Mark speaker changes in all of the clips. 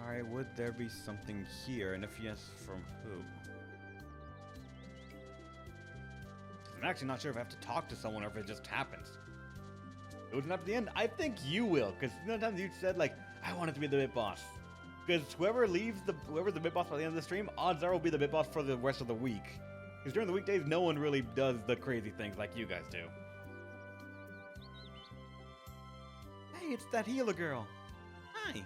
Speaker 1: Alright, would there be something here? And if yes, from who? I'm actually not sure if I have to talk to someone or if it just happens. It was at the end. I think you will, because sometimes you said like, I want it to be the bit boss. Because whoever's the bit boss by the end of the stream, odds are will be the bit boss for the rest of the week. Because during the weekdays, no one really does the crazy things like you guys do. Hey, it's that healer girl. Hi.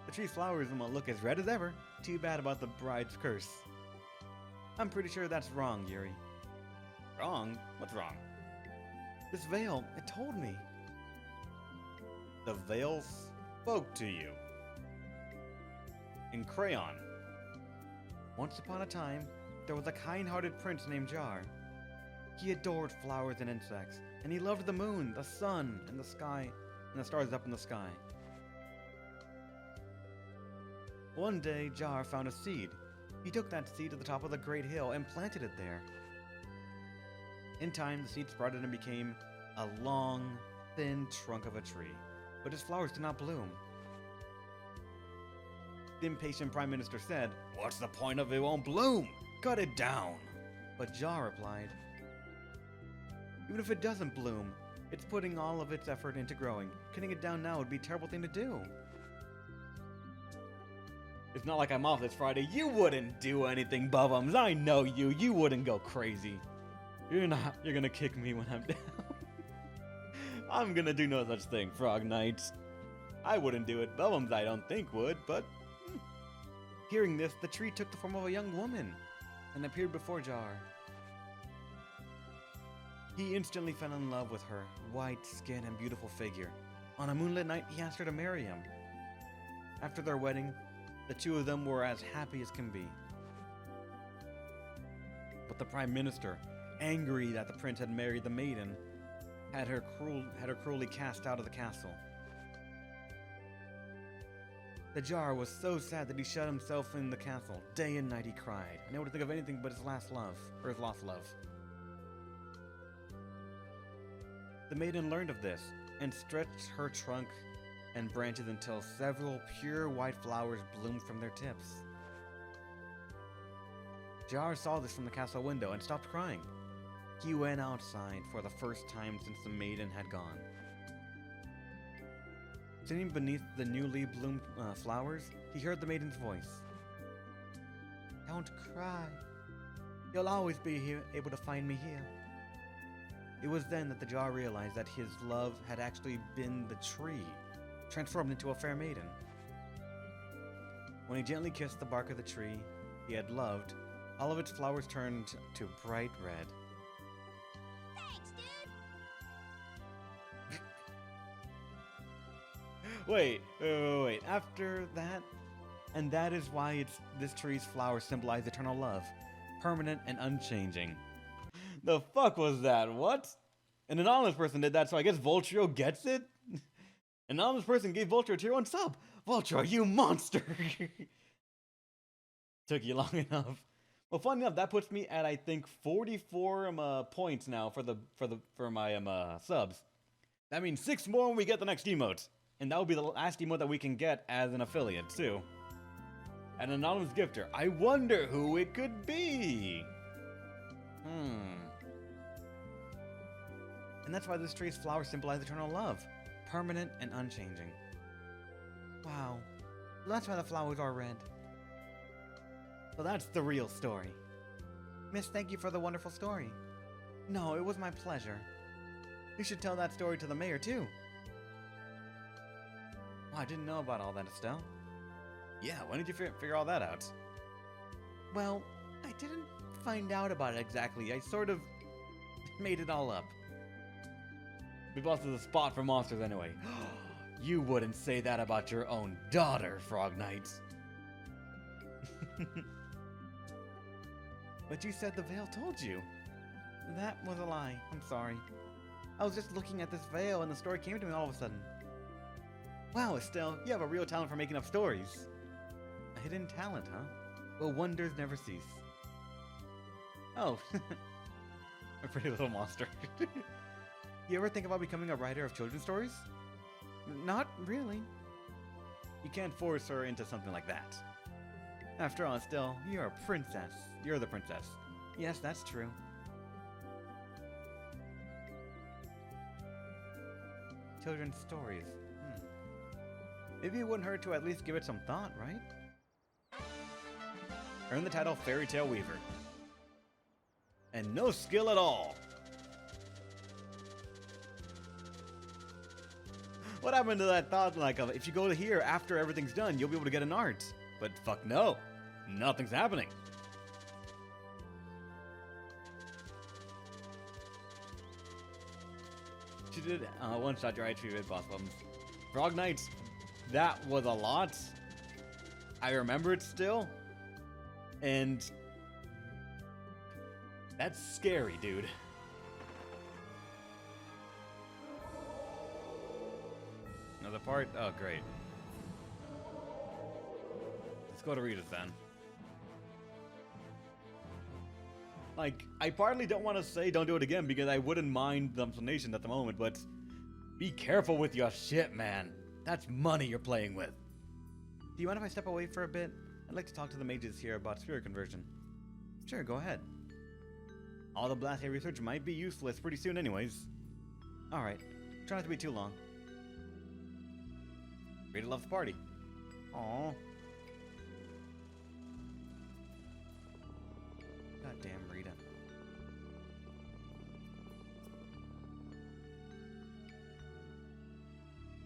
Speaker 1: The tree's flowers will look as red as ever. Too bad about the bride's curse. I'm pretty sure that's wrong, Yuri. Wrong? What's wrong? This veil, it told me. The veil spoke to you. In crayon. Once upon a time, there was a kind-hearted prince named Jar. He adored flowers and insects, and he loved the moon, the sun, and the sky, and the stars up in the sky. One day, Jar found a seed. He took that seed to the top of the great hill and planted it there. In time, the seed sprouted and became a long, thin trunk of a tree, but its flowers did not bloom. The impatient Prime Minister said, "What's the point of it won't bloom? Cut it down." But Jar replied, "Even if it doesn't bloom, it's putting all of its effort into growing. Cutting it down now would be a terrible thing to do." It's not like I'm off this Friday. You wouldn't do anything, Bubums. I know you. You wouldn't go crazy. You're not. You're gonna kick me when I'm down. I'm gonna do no such thing, Frog Knight. I wouldn't do it. Bubums I don't think would, but... Hearing this, the tree took the form of a young woman and appeared before Jar. He instantly fell in love with her white skin and beautiful figure. On a moonlit night, he asked her to marry him. After their wedding, the two of them were as happy as can be. But the Prime Minister, angry that the prince had married the maiden, had her cruelly cast out of the castle. The Jar was so sad that he shut himself in the castle. Day and night he cried, unable to think of anything but his last love, or his lost love. The maiden learned of this, and stretched her trunk and branches until several pure white flowers bloomed from their tips. Jar saw this from the castle window and stopped crying. He went outside for the first time since the maiden had gone. Sitting beneath the newly bloomed flowers, he heard the maiden's voice. "Don't cry. You'll always be here, able to find me here." It was then that the Jar realized that his love had actually been the tree, transformed into a fair maiden. When he gently kissed the bark of the tree he had loved, all of its flowers turned to bright red.
Speaker 2: Thanks, dude!
Speaker 1: Wait. After that? And that is why this tree's flowers symbolize eternal love, permanent and unchanging. The fuck was that? What? An anonymous person did that, so I guess Voltrio gets it? An anonymous person gave Voltrio a tier 1 sub. Voltrio, you monster! Took you long enough. Well, funny enough, that puts me at I think 44 points now for my subs. That means 6 more when we get the next emote, and that will be the last emote that we can get as an affiliate too. An anonymous gifter. I wonder who it could be. And that's why this tree's flowers symbolize eternal love, permanent and unchanging. Wow, that's why the flowers are red. So that's the real story. Miss, thank you for the wonderful story. No, it was my pleasure. You should tell that story to the mayor too. Oh, I didn't know about all that, Estelle. Yeah, when did you figure all that out? Well, I didn't find out about it exactly. I sort of made it all up. Big Boss is a spot for monsters anyway. You wouldn't say that about your own daughter, Frog Knight. But you said the veil told you. That was a lie. I'm sorry. I was just looking at this veil and the story came to me all of a sudden. Wow, Estelle, you have a real talent for making up stories. A hidden talent, huh? Well, wonders never cease. Oh, a pretty little monster. You ever think about becoming a writer of children's stories? Not really. You can't force her into something like that. After all, Estelle, you're a princess. You're the princess. Yes, that's true. Children's stories. Maybe it wouldn't hurt to at least give it some thought, right? Earn the title Fairy Tale Weaver. And no skill at all. What happened to that thought, like, if you go to here after everything's done, you'll be able to get an art? But fuck no. Nothing's happening. She did one-shot your HP with boss bums. Frog Knights. That was a lot. I remember it still. And that's scary, dude. Another part? Oh, great. Let's go to Rita's then. Like, I partly don't want to say don't do it again because I wouldn't mind the explanation at the moment, but be careful with your shit, man. That's money you're playing with. Do you mind if I step away for a bit? I'd like to talk to the mages here about spirit conversion. Sure, go ahead. All the Blastia research might be useless pretty soon anyways. Alright, try not to be too long. Rita loves the party. Aww. Goddamn Rita.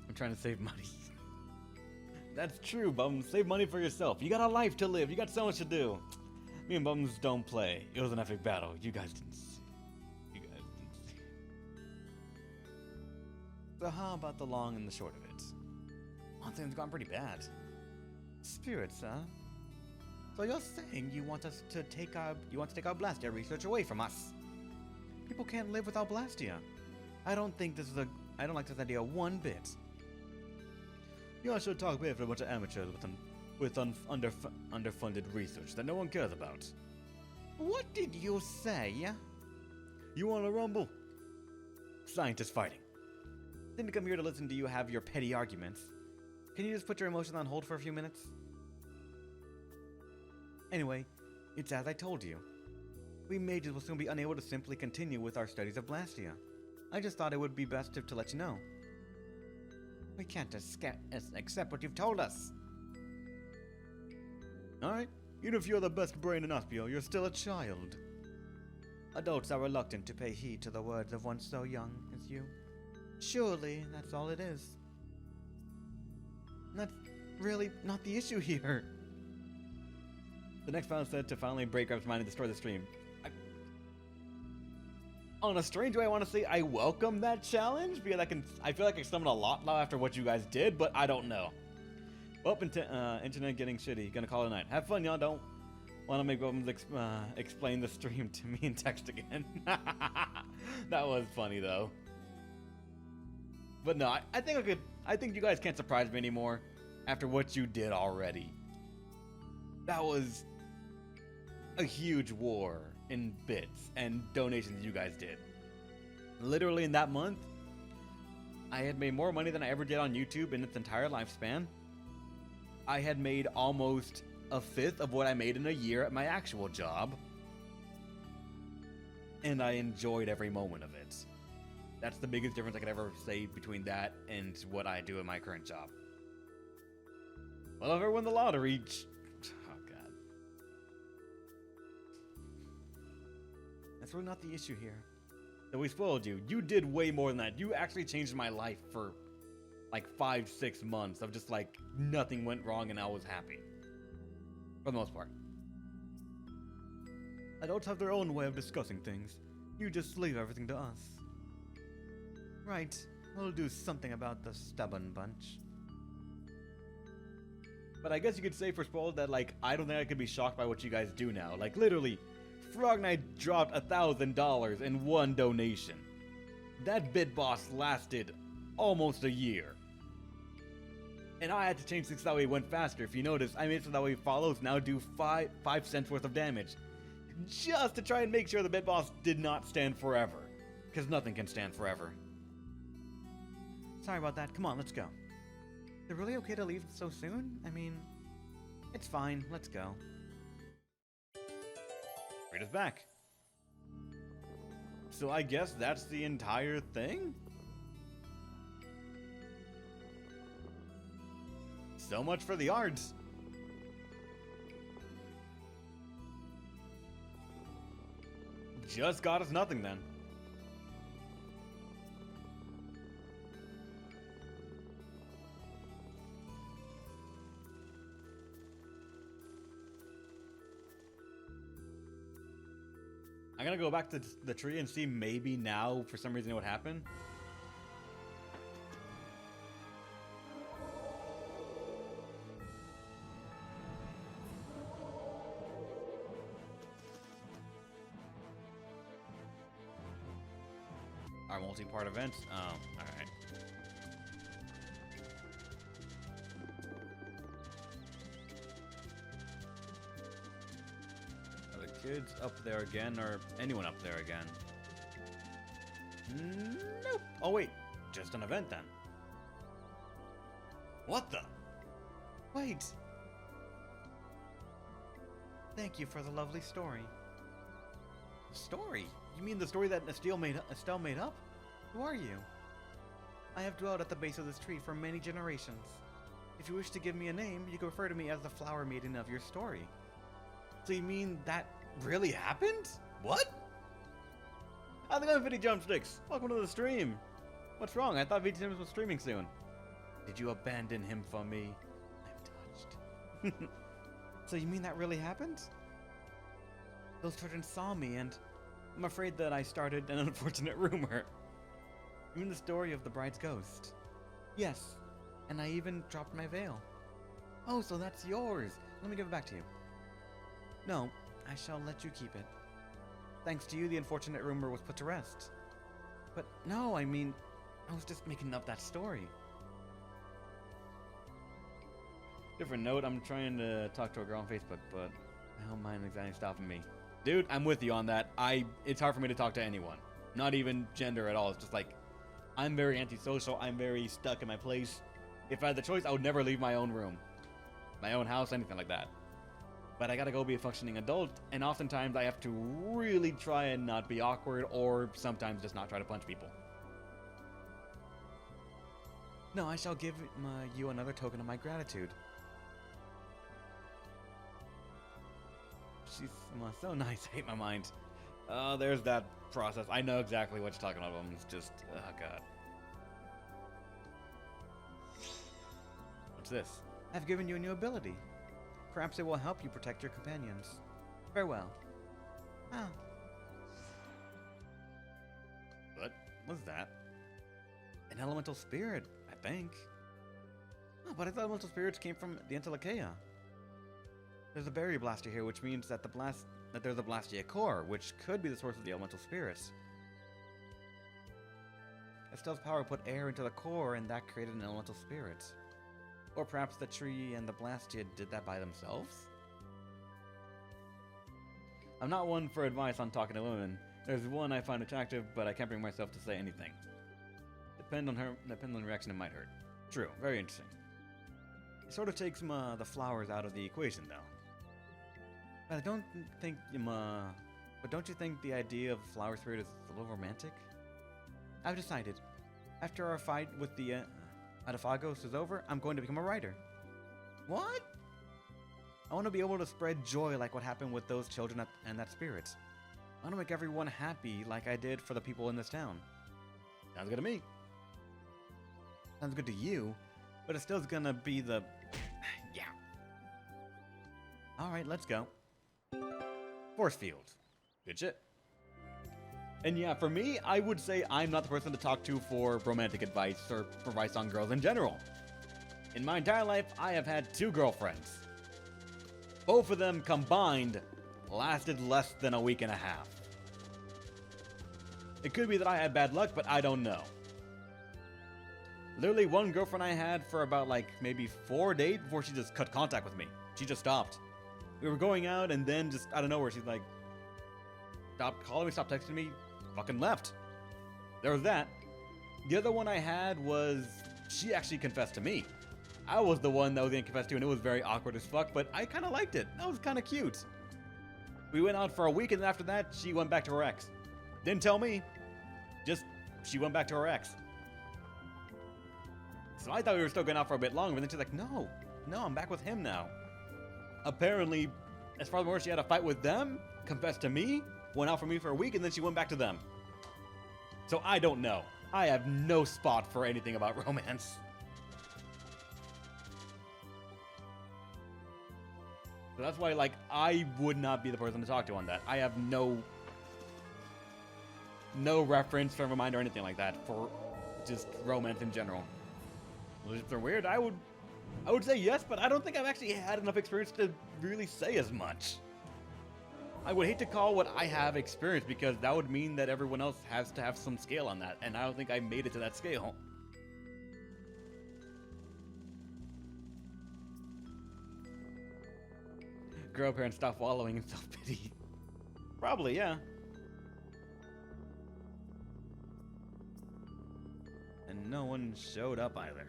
Speaker 1: I'm trying to save money. That's true, Bums. Save money for yourself. You got a life to live. You got so much to do. Me and Bums don't play. It was an epic battle. You guys didn't see. So how about the long and the short of it? One thing's gone pretty bad. Spirits, huh? So you're saying you want us to take our Blastia research away from us? People can't live without Blastia. I don't like this idea one bit. You all should talk with a bunch of amateurs with underfunded research that no one cares about. What did you say? You want to rumble? Scientists fighting. Didn't come here to listen to you have your petty arguments. Can you just put your emotions on hold for a few minutes? Anyway, it's as I told you. We mages will soon be unable to simply continue with our studies of Blastia. I just thought it would be best to let you know. We can't accept what you've told us. Alright, even if you're the best brain in Aspio, you're still a child. Adults are reluctant to pay heed to the words of one so young as you. Surely, that's all it is. That's really not the issue here. The next final said to finally break Grab's mind and destroy the stream. On a strange way, I want to say I welcome that challenge because I feel like I summoned a lot now after what you guys did, but I don't know. Well, internet getting shitty. Gonna call it a night. Have fun, y'all. Don't want to make Bubbles explain the stream to me in text again. That was funny though. But no, I think you guys can't surprise me anymore after what you did already. That was a huge war in bits and donations you guys did. Literally in that month, I had made more money than I ever did on YouTube in its entire lifespan. I had made almost a fifth of what I made in a year at my actual job. And I enjoyed every moment of it. That's the biggest difference I could ever say between that and what I do in my current job. Well, if I win the lottery... Oh, God. That's really not the issue here. That we spoiled you. You did way more than that. You actually changed my life for like 5-6 months of just like nothing went wrong and I was happy. For the most part. Adults have their own way of discussing things. You just leave everything to us. Right. We'll do something about the stubborn bunch. But I guess you could say for spoiled that like I don't think I could be shocked by what you guys do now. Like literally, Frog Knight dropped $1,000 in one donation. That bid boss lasted almost a year. And I had to change things so that way it went faster. If you notice, I made it so that way follows now do 5 cents worth of damage. Just to try and make sure the bid boss did not stand forever. Because nothing can stand forever. Sorry about that. Come on, let's go. it really okay to leave so soon? I mean, it's fine. Let's go. Rita's back. So I guess that's the entire thing? So much for the arts. Just got us nothing then. I'm gonna go back to the tree and see maybe now for some reason it would happen. Our multi-part events? Oh, alright. Are the kids up there again, or anyone up there again? Nope. Oh wait, just an event then. What the? Wait. Thank you for the lovely story. Story? You mean the story that Estelle made up? Who are you? I have dwelled at the base of this tree for many generations. If you wish to give me a name, you can refer to me as the flower maiden of your story. So you mean that really happened? What? I think I'm 50 Jumpsticks. Welcome to the stream. What's wrong? I thought VT Sims was streaming soon. Did you abandon him for me? I'm touched. So you mean that really happened? Those children saw me, and I'm afraid that I started an unfortunate rumor. You mean the story of the bride's ghost? Yes, and I even dropped my veil. Oh, so that's yours. Let me give it back to you. No, I shall let you keep it. Thanks to you, the unfortunate rumor was put to rest. But no, I mean, I was just making up that story. Different note, I'm trying to talk to a girl on Facebook, but I don't mind anxiety stopping me. Dude, I'm with you on that. It's hard for me to talk to anyone. Not even gender at all. It's just like, I'm very antisocial. I'm very stuck in my place. If I had the choice, I would never leave my own room. My own house, anything like that. But I gotta go be a functioning adult, and oftentimes I have to really try and not be awkward, or sometimes just not try to punch people. No, I shall give you another token of my gratitude. She's so nice. I hate my mind. There's that process. I know exactly what you're talking about. It's just, oh god. What's this? I've given you a new ability. Perhaps it will help you protect your companions. Farewell. Ah. What's that? An elemental spirit, I think. Oh, but I thought elemental spirits came from the Antilocheia. There's a berry blaster here, which means that there's a Blastia core, which could be the source of the elemental spirits. Estelle's power put air into the core, and that created an elemental spirit. Or perhaps the tree and the Blastia did that by themselves? I'm not one for advice on talking to women. There's one I find attractive, but I can't bring myself to say anything. Depends on the reaction, it might hurt. True, very interesting. It sort of takes the flowers out of the equation, though. But don't you think the idea of flower spirit is a little romantic? I've decided. After our fight with the Adafagos is over, I'm going to become a writer. What? I want to be able to spread joy like what happened with those children and that spirit. I want to make everyone happy like I did for the people in this town. Sounds good to me. Sounds good to you, but it's still gonna be the... yeah. Alright, let's go. Force field. Good shit. And yeah, for me, I would say I'm not the person to talk to for romantic advice or for advice on girls in general. In my entire life, I have had 2 girlfriends. Both of them combined lasted less than a week and a half. It could be that I had bad luck, but I don't know. Literally, one girlfriend I had for about like maybe 4 days before she just cut contact with me. She just stopped. We were going out, and then just out of nowhere, she's like, stopped calling me, stopped texting me, fucking left. There was that. The other one I had was, she actually confessed to me. I was the one that was gonna confess to, and it was very awkward as fuck, but I kind of liked it. That was kind of cute. We went out for a week, and then after that, she went back to her ex. Didn't tell me. Just, she went back to her ex. So I thought we were still going out for a bit longer, but then she's like, no, I'm back with him now. Apparently, as far as more, she had a fight with them, confessed to me, went out for me for a week, and then she went back to them. So I don't know. I have no spot for anything about romance. So that's why, like, I would not be the person to talk to on that. I have no reference, frame of mind, or anything like that for just romance in general. Relationships are weird. I would say yes, but I don't think I've actually had enough experience to really say as much. I would hate to call what I have experience, because that would mean that everyone else has to have some scale on that, and I don't think I made it to that scale. Girl parents stop wallowing in self-pity. Probably, yeah. And no one showed up either.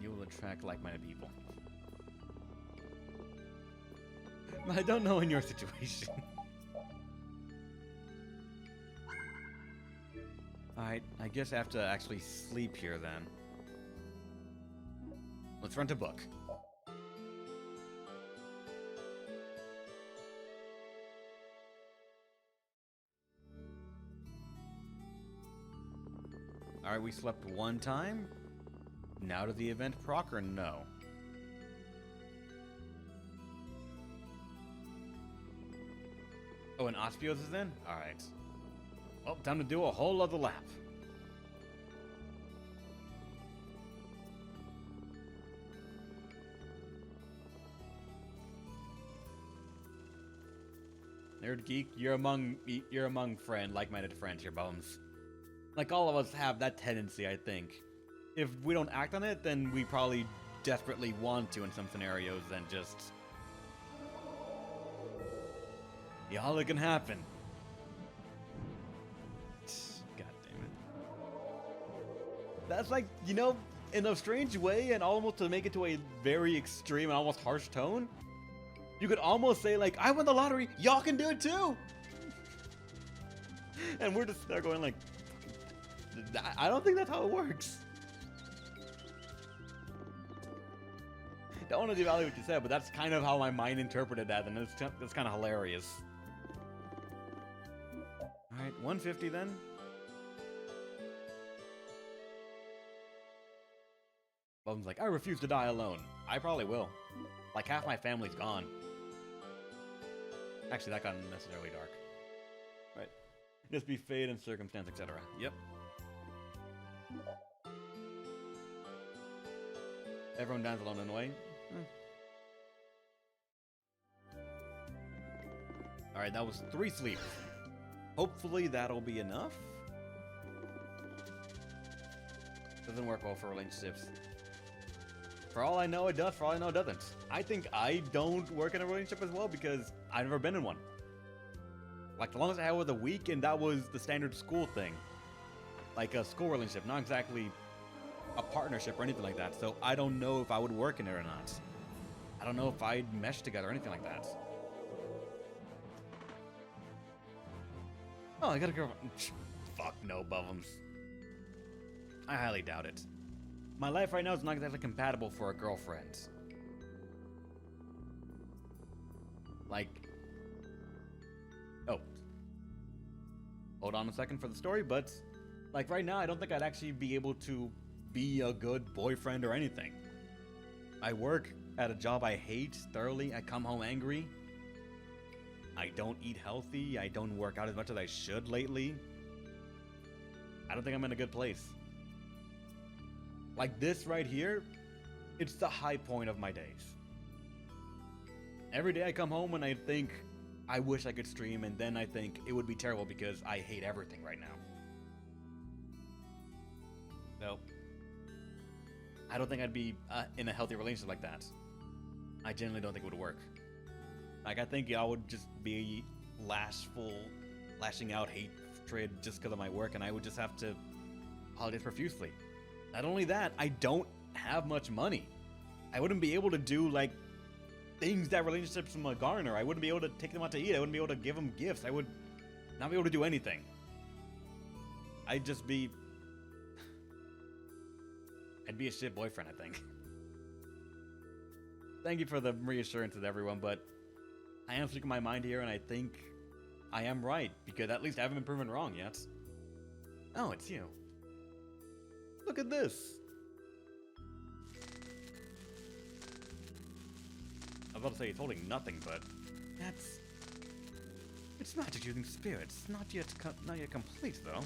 Speaker 1: You will attract like-minded people. I don't know in your situation. Alright, I guess I have to actually sleep here then. Let's rent a book. Alright, we slept one time. Now to the event proc or no? Oh, and Ospios is in? Alright. Well, time to do a whole other lap. Nerd Geek, you're among like-minded friends here, Bones. Like, all of us have that tendency, I think. If we don't act on it, then we probably desperately want to in some scenarios, and just... yeah, all that can happen. God damn it. That's like, you know, in a strange way, and almost to make it to a very extreme and almost harsh tone, you could almost say, like, I won the lottery, y'all can do it too! And we're just there going like, I don't think that's how it works. Don't want to devalue what you said, but that's kind of how my mind interpreted that, and it's kind of hilarious. Alright, 150 then. Bum's like, I refuse to die alone. I probably will. Like, half my family's gone. Actually, that got unnecessarily dark. Right. Just be fate and circumstance, etc. Yep. Everyone dies alone in a way. Alright, that was 3 sleeps. Hopefully that'll be enough. Doesn't work well for relationships. For all I know, it does. For all I know, it doesn't. I think I don't work in a relationship as well because I've never been in one. Like, the longest I had was a week, and that was the standard school thing. Like a school relationship, not exactly a partnership or anything like that. So I don't know if I would work in it or not. I don't know if I'd mesh together or anything like that. Oh, I got a girlfriend. Fuck no, Buvums. I highly doubt it. My life right now is not exactly compatible for a girlfriend. Like... oh. Hold on a second for the story, but... like, right now, I don't think I'd actually be able to be a good boyfriend or anything. I work at a job I hate thoroughly. I come home angry. I don't eat healthy. I don't work out as much as I should lately. I don't think I'm in a good place. Like this right here, it's the high point of my days. Every day I come home and I think, I wish I could stream, and then I think it would be terrible because I hate everything right now. So, I don't think I'd be in a healthy relationship like that. I genuinely don't think it would work. Like, I think I would just be lashing out hatred just because of my work, and I would just have to apologize profusely. Not only that, I don't have much money. I wouldn't be able to do, like, things that relationships would garner. I wouldn't be able to take them out to eat. I wouldn't be able to give them gifts. I would not be able to do anything. I'd just be... I'd be a shit boyfriend, I think. Thank you for the reassurances, everyone, but I am speaking my mind here, and I think I am right, because at least I haven't been proven wrong yet. Oh, it's you. Look at this. I was about to say it's holding nothing, but that's... It's magic using spirits. Not yet complete, though.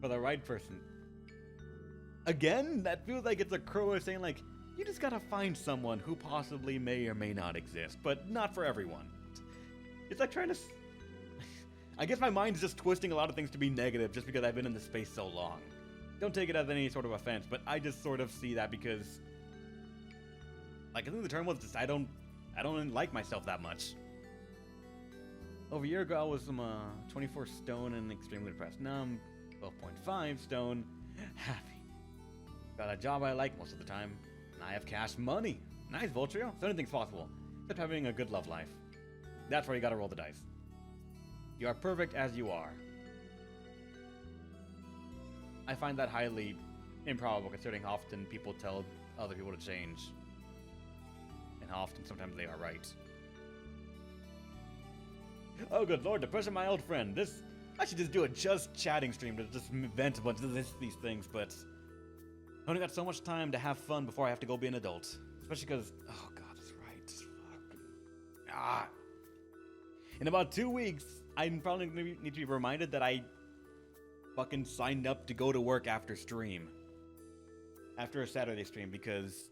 Speaker 1: For the right person. Again? That feels like it's a crow saying, like, you just gotta find someone who possibly may or may not exist, but not for everyone. It's like trying to... I guess my mind's just twisting a lot of things to be negative just because I've been in this space so long. Don't take it as any sort of offense, but I just sort of see that because... Like, I think the term was just, I don't like myself that much. Over a year ago, I was 24 stone and extremely depressed. Now I'm 12.5 stone, happy. Got a job I like most of the time, and I have cash money. Nice, Voltrio. So anything's possible, except having a good love life. That's where you gotta roll the dice. You are perfect as you are. I find that highly improbable, considering how often people tell other people to change. And how often sometimes they are right. Oh, good lord, depression, my old friend. I should just do a just chatting stream to just vent a bunch of these things, but I only got so much time to have fun before I have to go be an adult. Especially because, oh god, that's right. In about 2 weeks, I'm probably going to need to be reminded that I fucking signed up to go to work after stream. After a Saturday stream, because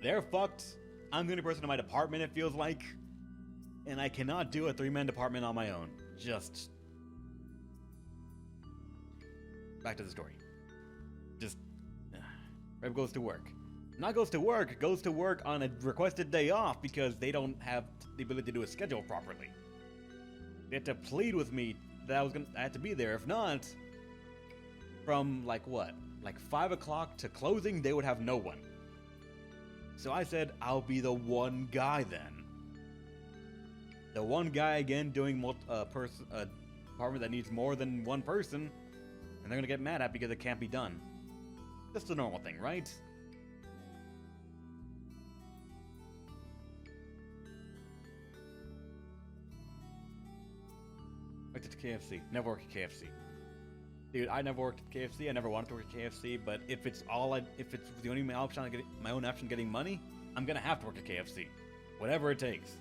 Speaker 1: they're fucked. I'm the only person in my department, it feels like. And I cannot do a 3-man department on my own. Just... Back to the story. Just... Reb goes to work. Not goes to work on a requested day off because they don't have the ability to do a schedule properly. They had to plead with me that I had to be there. If not, from like what? Like 5 o'clock to closing, they would have no one. So I said, I'll be the one guy then. The one guy again doing a department that needs more than one person, and they're gonna get mad at because it can't be done. Just a normal thing, right? Worked at KFC. Never worked at KFC. Dude, I never worked at KFC. I never wanted to work at KFC. But if it's the only option my own option getting money, I'm gonna have to work at KFC, whatever it takes.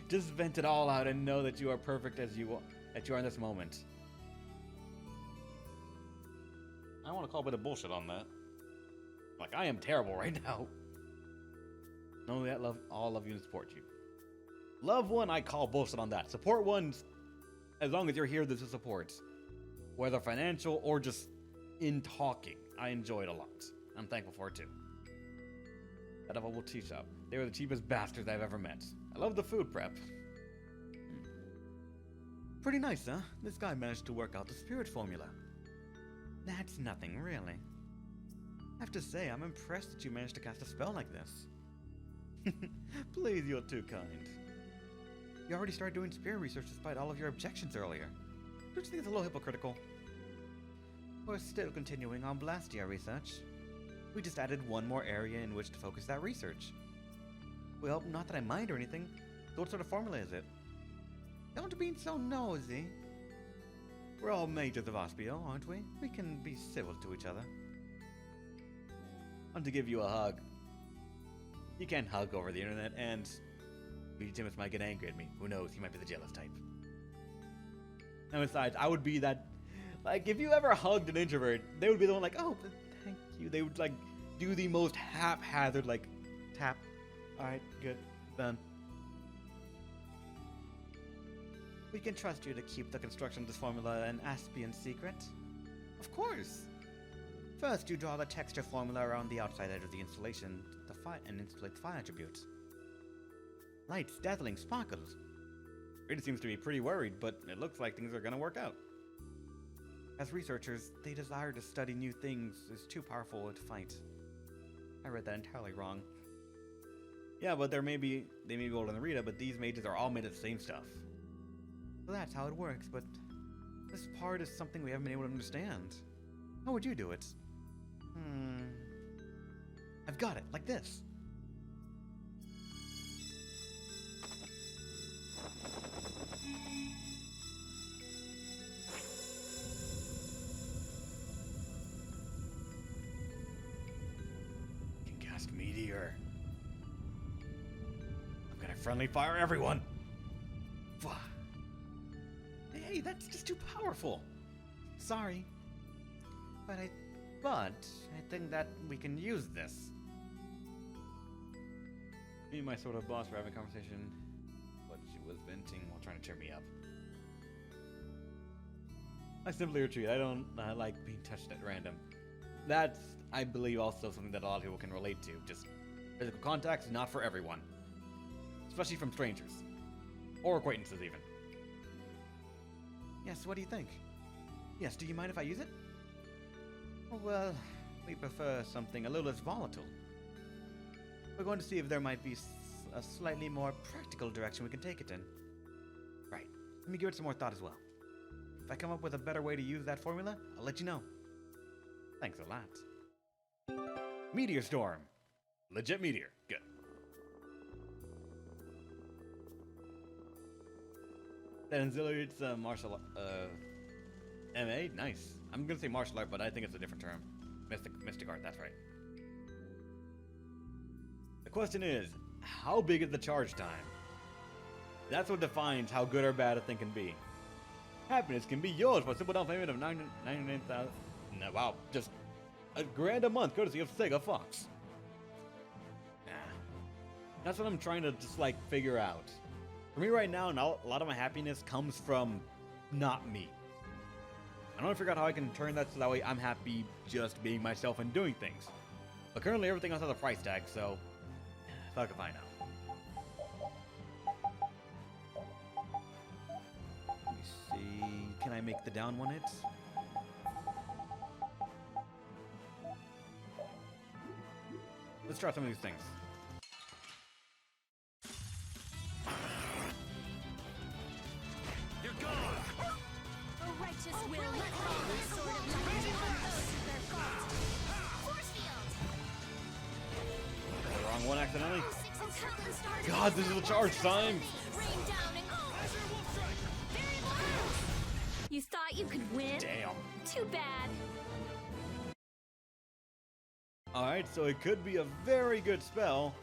Speaker 1: Just vent it all out and know that you are perfect as you are in this moment. I want to call a bit of bullshit on that. Like, I am terrible right now. Only that all love you and support you. Love one, I call bullshit on that. Support one, as long as you're here, this is support. Whether financial or just in talking. I enjoy it a lot. I'm thankful for it too. That of a tea shop. They were the cheapest bastards I've ever met. I love the food prep. Pretty nice, huh? This guy managed to work out the spirit formula. That's nothing, really. I have to say, I'm impressed that you managed to cast a spell like this. Please, you're too kind. You already started doing spirit research despite all of your objections earlier. Don't you think it's a little hypocritical? We're still continuing on Blastia research. We just added one more area in which to focus that research. Well, not that I mind or anything. So what sort of formula is it? Don't be so nosy. We're all mages of Ospio, aren't we? We can be civil to each other. I want to give you a hug. You can't hug over the internet, and Timus might get angry at me. Who knows? He might be the jealous type. And besides, I would be that... Like, if you ever hugged an introvert, they would be the one like, oh, thank you. They would, like, do the most haphazard, like, tap. Alright, good. Done. We can trust you to keep the construction of this formula an Aspian secret. Of course.
Speaker 3: First, you draw the texture formula around the outside edge of the installation and installate the fire attributes. Lights, dazzling, sparkles.
Speaker 1: Rita seems to be pretty worried, but it looks like things are gonna work out.
Speaker 3: As researchers, they desire to study new things is too powerful to fight. I read that entirely wrong.
Speaker 1: Yeah, but they may be older than Rita, but these mages are all made of the same stuff.
Speaker 3: So that's how it works, but this part is something we haven't been able to understand. How would you do it? I've got it, like this.
Speaker 1: Can cast meteor. I'm gonna friendly fire everyone. Hey, that's just too powerful.
Speaker 3: Sorry. But I think that we can use this.
Speaker 1: Me and my sort of boss were having a conversation, but she was venting while trying to cheer me up. I simply retreat. I don't like being touched at random. That's, I believe, also something that a lot of people can relate to. Just physical contact is not for everyone. Especially from strangers. Or acquaintances, even.
Speaker 3: Yes, what do you think? Yes, do you mind if I use it? Oh, well, we prefer something a little less volatile. We're going to see if there might be a slightly more practical direction we can take it in. Right. Let me give it some more thought as well. If I come up with a better way to use that formula, I'll let you know. Thanks a lot.
Speaker 1: Meteor storm. Legit meteor. Good. That auxiliates martial MA? Nice. I'm gonna say martial art, but I think it's a different term. Mystic art, that's right. The question is, how big is the charge time? That's what defines how good or bad a thing can be. Happiness can be yours for a simple down payment of $99,000. No, wow, just $1,000 a month, courtesy of Sega Fox. Nah. That's what I'm trying to just like figure out. For me right now, a lot of my happiness comes from not me. I want to figure out how I can turn that so that way I'm happy just being myself and doing things. But currently everything else has a price tag, so fuck if I know.
Speaker 3: Let me see. Can I make the down one hit?
Speaker 1: Let's try some of these things.
Speaker 2: You're gone! A righteous will let fall the sword of lightning on those who their fault. Force field!
Speaker 1: The wrong one accidentally.
Speaker 2: Oh,
Speaker 1: God, this is a charge time!
Speaker 2: Rain down and you thought you could win?
Speaker 1: Damn.
Speaker 2: Too bad.
Speaker 1: Alright, so it could be a very good spell.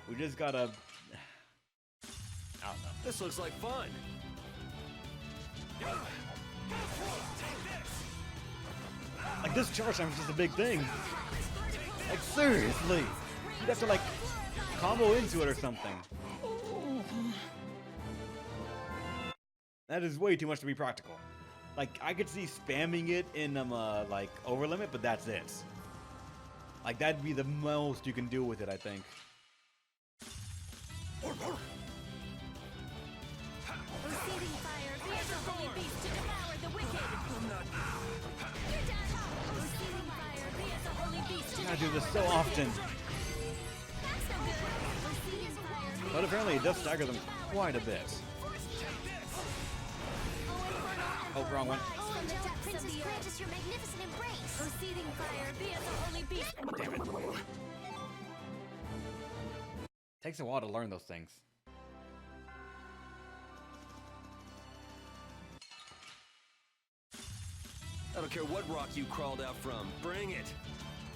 Speaker 1: We just gotta... I don't know.
Speaker 4: This looks like fun.
Speaker 1: Like, this charge time is just a big thing. Like, seriously. You'd have to, like, combo into it or something. That is way too much to be practical. Like, I could see spamming it in, like, over limit, but that's it. Like, that'd be the most you can do with it, I think.
Speaker 2: Proceeding fire, be as a holy beast to devour the wicked. You're done. Proceeding fire, be as a holy beast to
Speaker 1: I do
Speaker 2: devour
Speaker 1: this
Speaker 2: the
Speaker 1: so
Speaker 2: wicked.
Speaker 1: often.
Speaker 2: That's no good. Proceeding fire, be
Speaker 1: But apparently it does stagger them quite a bit. Oh, wrong one.
Speaker 2: From the depths of the earth. Your magnificent embrace. Proceeding fire, be as a holy beast.
Speaker 1: Damn it. Takes a while to learn those things.
Speaker 4: I don't care what rock you crawled out from. Bring it.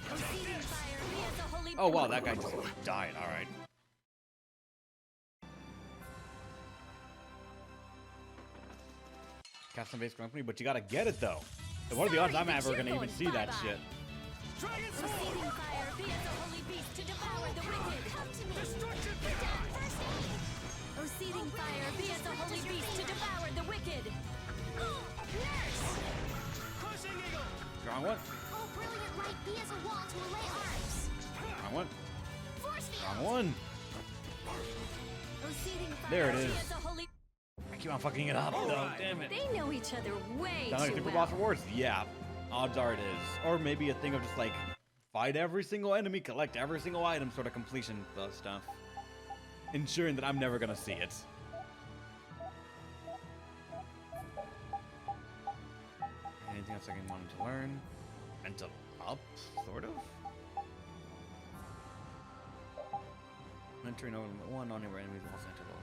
Speaker 2: Proceeding fire, be as a holy
Speaker 1: Oh wow, that guy just died, alright. Custom based company, but you gotta get it though. And what are the odds I'm ever gonna even see that shit?
Speaker 2: Proceeding fire, be as a holy beast to devour the wicked. Come to me. Destruction first aid. Proceeding fire, be as a holy beast to devour the wicked. Nurse.
Speaker 1: Wrong one.
Speaker 2: Oh, brilliant
Speaker 1: one.
Speaker 2: Force
Speaker 1: Wrong
Speaker 2: field.
Speaker 1: one.
Speaker 2: Proceeding fire
Speaker 1: There it
Speaker 2: be
Speaker 1: is.
Speaker 2: as a holy.
Speaker 1: I keep on fucking it up, though. Damn it.
Speaker 2: They know each other way
Speaker 1: Sound like
Speaker 2: too
Speaker 1: Super
Speaker 2: well.
Speaker 1: Boss Rewards? Yeah. Odds are it is. Or maybe a thing of just like, fight every single enemy, collect every single item sort of completion stuff. Ensuring that I'm never gonna see it. Anything else I can want to learn? Mental up, sort of? Entering over limit 1 on every enemies also enter over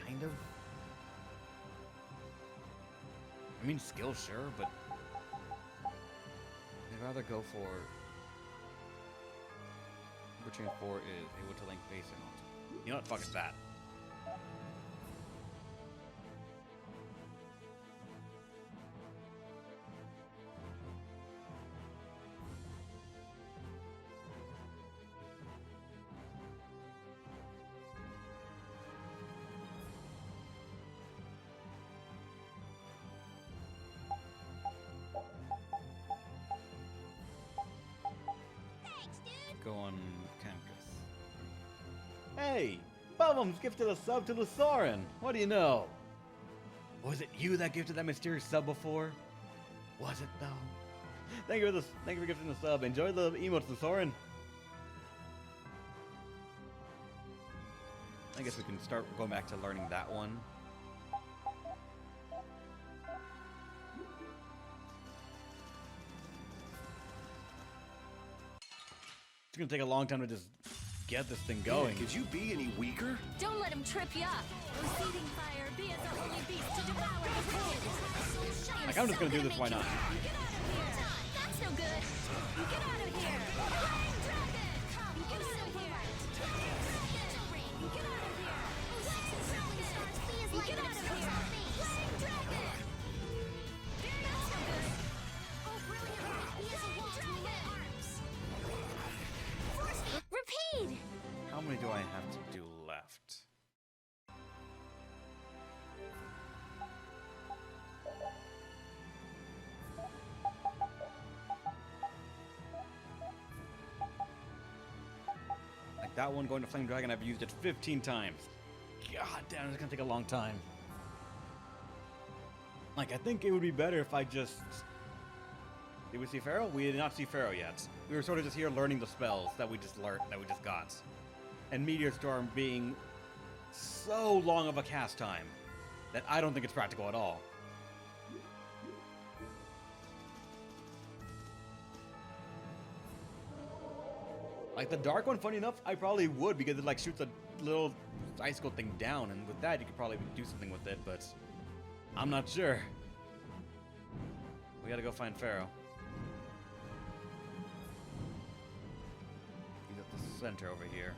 Speaker 1: 1 kind of. I mean, skill, sure, but I'd rather go for. Number 2 and 4 is able to link base and alt. You know what? Fuck is that? Go on campus. Hey! Bubums gifted a sub to Lusorin! What do you know? Was it you that gifted that mysterious sub before? Was it though? Thank you for gifting the sub. Enjoy the emotes, Lusorin. I guess we can start going back to learning that one. It's gonna take a long time to just get this thing going.
Speaker 4: Could you be any weaker?
Speaker 2: Don't let him trip you up. Proceeding fire be as a holy beast to devour the wicked.
Speaker 1: Like, I'm just gonna do this, why not?
Speaker 2: Get out of here. That's no good. Get out of here. Flying dragon. Get out of here. Get out of here. Get out of here. Flying dragon. That's no good. Oh, brilliant. He has a wall to arms. Repeat.
Speaker 1: How many do I have to do left? Like that one going to Flame Dragon, I've used it 15 times. God damn, it's gonna take a long time. Like, I think it would be better if I just... Did we see Pharaoh? We did not see Pharaoh yet. We were sort of just here learning the spells that we just learned, that we just got. And Meteor Storm being so long of a cast time that I don't think it's practical at all. Like the dark one, funny enough, I probably would because it like shoots a little icicle thing down, and with that you could probably do something with it, but I'm not sure. We gotta go find Pharaoh. He's at the center over here.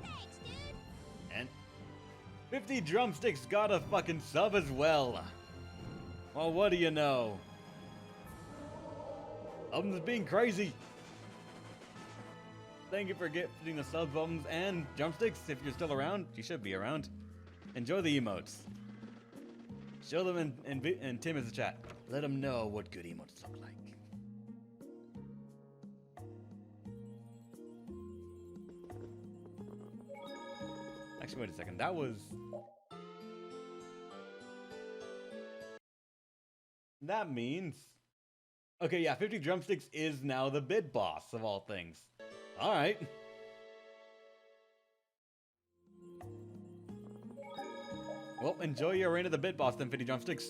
Speaker 2: Thanks, dude.
Speaker 1: And 50 drumsticks got a fucking sub as well. Well, what do you know? Bums being crazy. Thank you for gifting the sub, Bums, and drumsticks. If you're still around, you should be around. Enjoy the emotes. Show them in Tim is the chat. Let them know what good emotes look like. Actually, wait a second. That was... That means... Okay, yeah, 50 drumsticks is now the bid boss of all things. Alright. Well, enjoy your reign of the bid boss then, 50 drumsticks.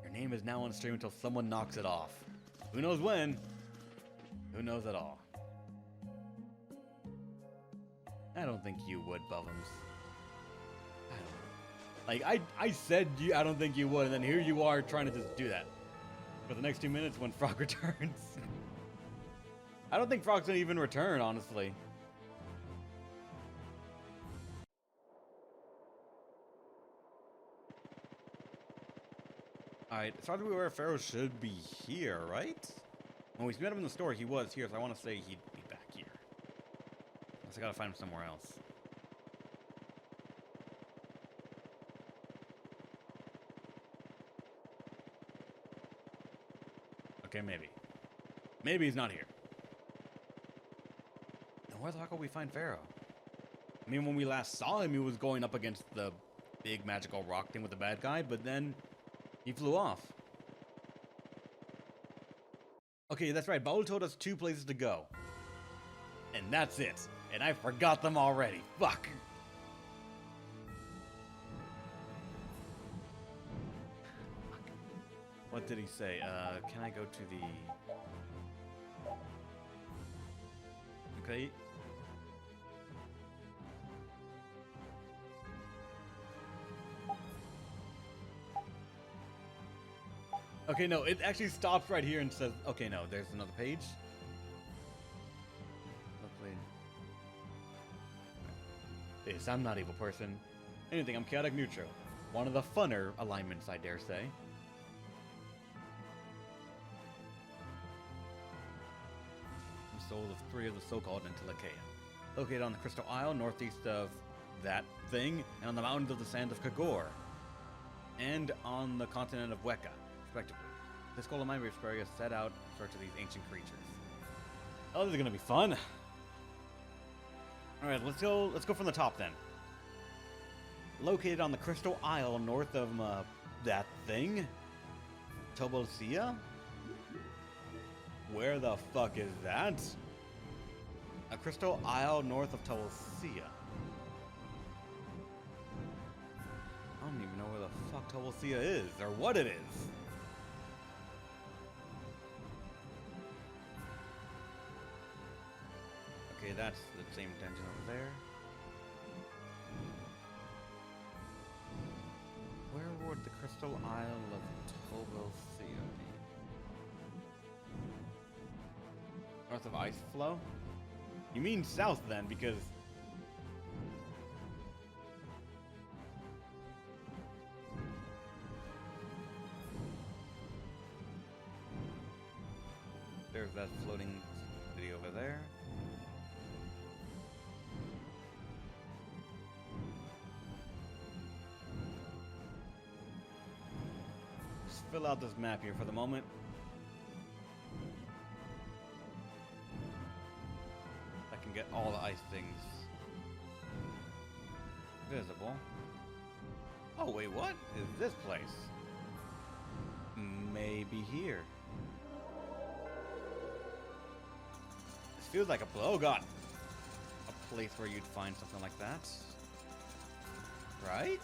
Speaker 1: Your name is now on stream until someone knocks it off. Who knows when? Who knows at all? I don't think you would, Bubbles. Like, I said I don't think you would, and then here you are trying to just do that. For the next 2 minutes when Frog returns. I don't think Frog's gonna even return, honestly. Alright, as far as we were, Pharaoh should be here, right? When we met him in the store, he was here, so I want to say he'd be back here. Unless I gotta find him somewhere else. Okay, maybe. Maybe he's not here.
Speaker 3: Then where the fuck will we find Pharaoh?
Speaker 1: I mean, when we last saw him, he was going up against the big magical rock thing with the bad guy, but then he flew off. Okay, that's right. Baul told us 2 places to go. And that's it. And I forgot them already. Fuck. What did he say? Can I go to the... Okay. Okay, no, it actually stops right here and says, okay, no, there's another page. Lovely. Yes, I'm not evil person. Anything, I'm chaotic neutral. One of the funner alignments, I dare say. The soul of 3 of the so-called Intellicaea. Located on the Crystal Isle, northeast of that thing, and on the mountains of the sands of Kagor. And on the continent of Weka, respectively. This goal of mine, Vesperia, set out in search of these ancient creatures. Oh, this is gonna be fun. All right, let's go from the top then. Located on the Crystal Isle, north of that thing, Tobosia. Where the fuck is that? A Crystal Isle north of Tobosia. I don't even know where the fuck Tobosia is, or what it is. Okay, that's the same dungeon over there. Where would the Crystal Isle of Tobosia be? North of Ice Flow? You mean south then, because... There's that floating city over there. Just fill out this map here for the moment. I can get all the ice things visible. Oh wait, what is this place? Maybe here. Feels like oh god, a place where you'd find something like that, right?